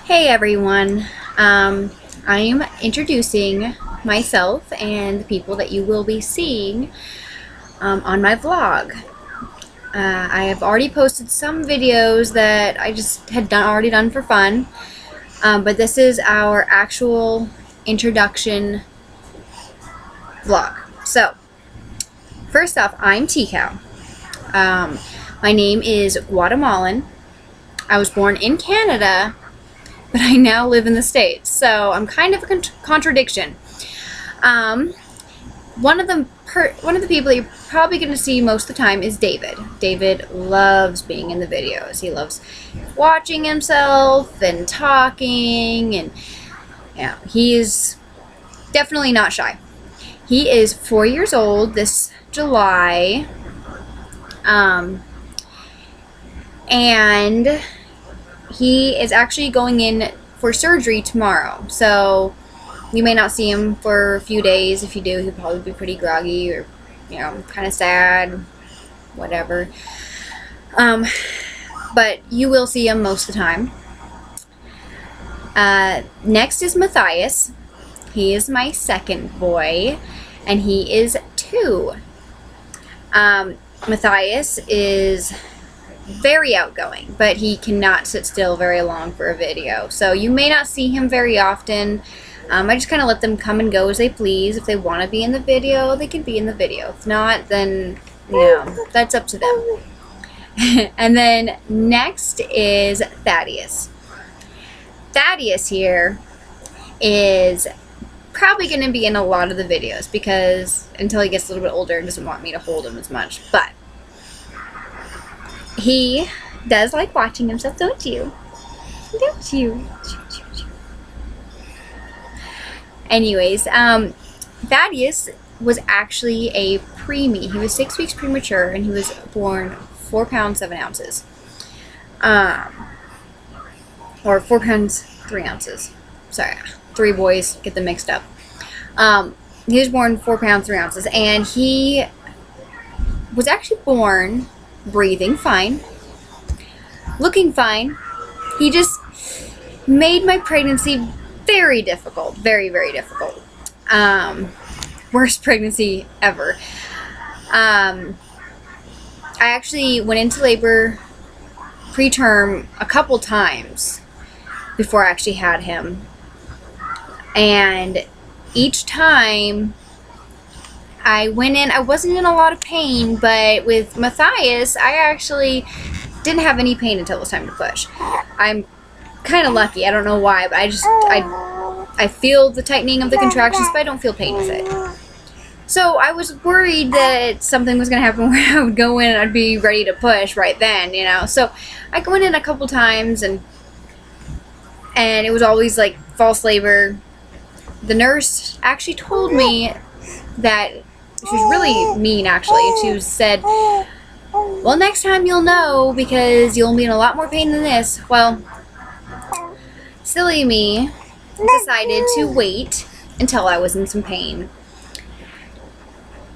Hey everyone, I'm introducing myself and the people that you will be seeing on my vlog. I have already posted some videos that I just had already done for fun, but this is our actual introduction vlog. So, first off, I'm T-Cow. My name is Guatemalan. I was born in Canada, but I now live in the States, so I'm kind of a contradiction. One of the people you're probably going to see most of the time is David. David loves being in the videos. He loves watching himself and talking, and yeah, he's definitely not shy. He is 4 years old this July, and he is actually going in for surgery tomorrow, so you may not see him for a few days. If you do, he'll probably be pretty groggy or, kind of sad, whatever. But you will see him most of the time. Next is Matthias. He is my second boy, and he is 2. Matthias is very outgoing, but he cannot sit still very long for a video, so you may not see him very often. I just kind of let them come and go as they please. If they want to be in the video, they can be in the video. If not, then that's up to them. And then next is Thaddeus. Thaddeus here is probably going to be in a lot of the videos because until he gets a little bit older, he doesn't want me to hold him as much, but he does like watching himself, don't you? Don't you? Anyways, Thaddeus was actually a preemie. He was 6 weeks premature, and he was born 4 pounds 7 ounces. Or 4 pounds 3 ounces. Sorry, 3 boys, get them mixed up. He was born 4 pounds 3 ounces, and he was actually born breathing fine, looking fine. He just made my pregnancy very difficult, very, very difficult. Worst pregnancy ever. I actually went into labor preterm a couple times before I actually had him, and each time I went in, I wasn't in a lot of pain, but with Matthias, I actually didn't have any pain until it was time to push. I'm kind of lucky. I don't know why, but I feel the tightening of the contractions, but I don't feel pain with it. So I was worried that something was going to happen where I would go in and I'd be ready to push right then, So I went in a couple times, and it was always like false labor. The nurse actually told me that she was really mean, actually. She said, well, next time you'll know because you'll be in a lot more pain than this. Well, silly me decided to wait until I was in some pain.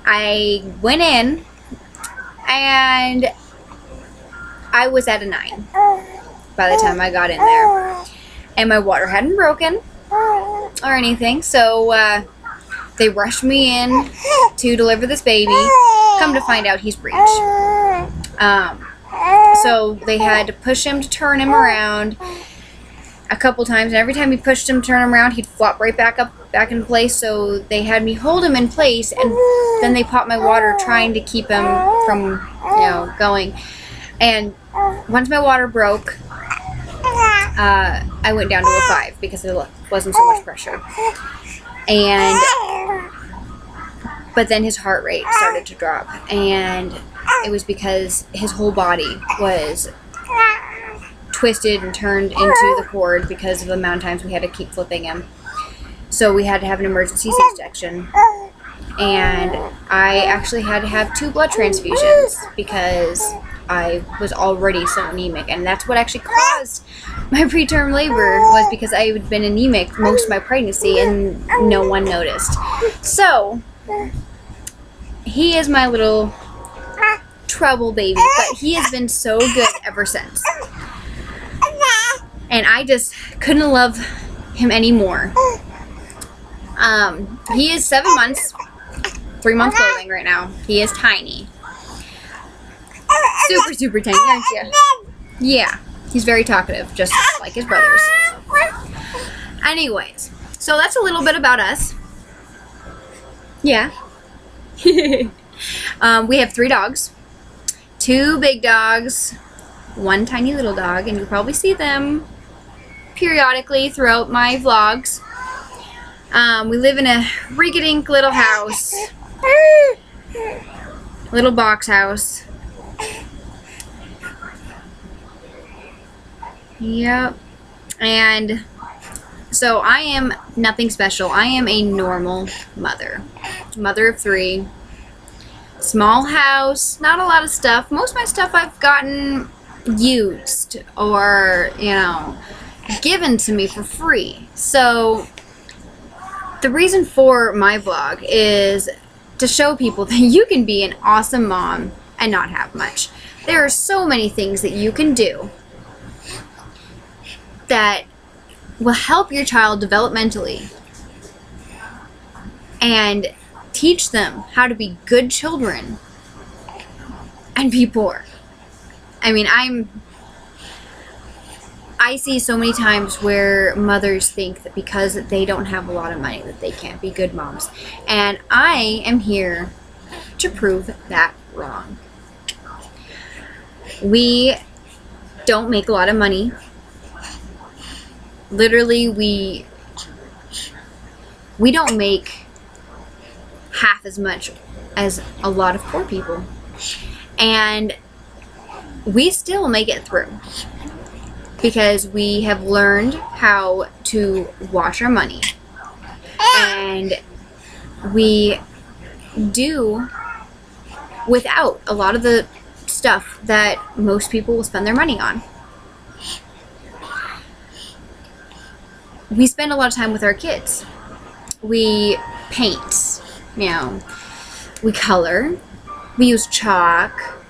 I went in, and I was at a 9 by the time I got in there. And my water hadn't broken or anything, so they rushed me in to deliver this baby. Come to find out, he's breech. So they had to push him to turn him around a couple times, and every time he pushed him to turn him around, he'd flop right back in place. So they had me hold him in place, and then they popped my water trying to keep him from going. And once my water broke, I went down to a 5 because there wasn't so much pressure. But then his heart rate started to drop, and it was because his whole body was twisted and turned into the cord because of the amount of times we had to keep flipping him. So we had to have an emergency C-section, and I actually had to have 2 blood transfusions because I was already so anemic, and that's what actually caused my preterm labor, was because I had been anemic most of my pregnancy and no one noticed. So he is my little trouble baby, but he has been so good ever since. And I just couldn't love him anymore. He is 7 months, 3 months clothing right now. He is tiny. Super, super tiny, aren't you? Yeah, he's very talkative, just like his brothers. Anyways, so that's a little bit about us. Yeah. We have 3 dogs. 2 big dogs, 1 tiny little dog, and you'll probably see them periodically throughout my vlogs. We live in a rinky-dink little house. Little box house. Yep. And so I am nothing special. I am a normal mother. Mother of 3. Small house, not a lot of stuff. Most of my stuff I've gotten used or, you know, given to me for free. So the reason for my vlog is to show people that you can be an awesome mom and not have much. There are so many things that you can do that will help your child developmentally and teach them how to be good children and be poor. I mean, I see so many times where mothers think that because they don't have a lot of money that they can't be good moms. And I am here to prove that wrong. We don't make a lot of money. Literally, we don't make half as much as a lot of poor people. And we still make it through because we have learned how to wash our money. And we do without a lot of the stuff that most people will spend their money on. We spend a lot of time with our kids. We paint, you know, we color, we use chalk,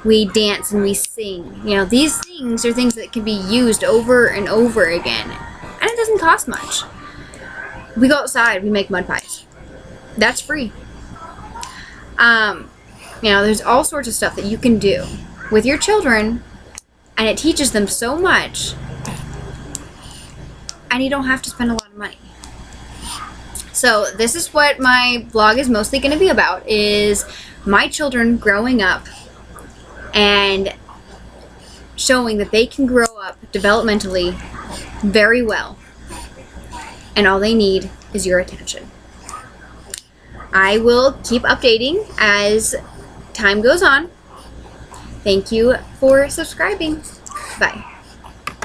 we dance and we sing. You know, these things are things that can be used over and over again, and it doesn't cost much. We go outside, we make mud pies. That's free. You know, there's all sorts of stuff that you can do with your children, and it teaches them so much, and you don't have to spend a lot of money. So this is what my vlog is mostly going to be about, is my children growing up and showing that they can grow up developmentally very well, and all they need is your attention. I will keep updating as time goes on. Thank you for subscribing. Bye.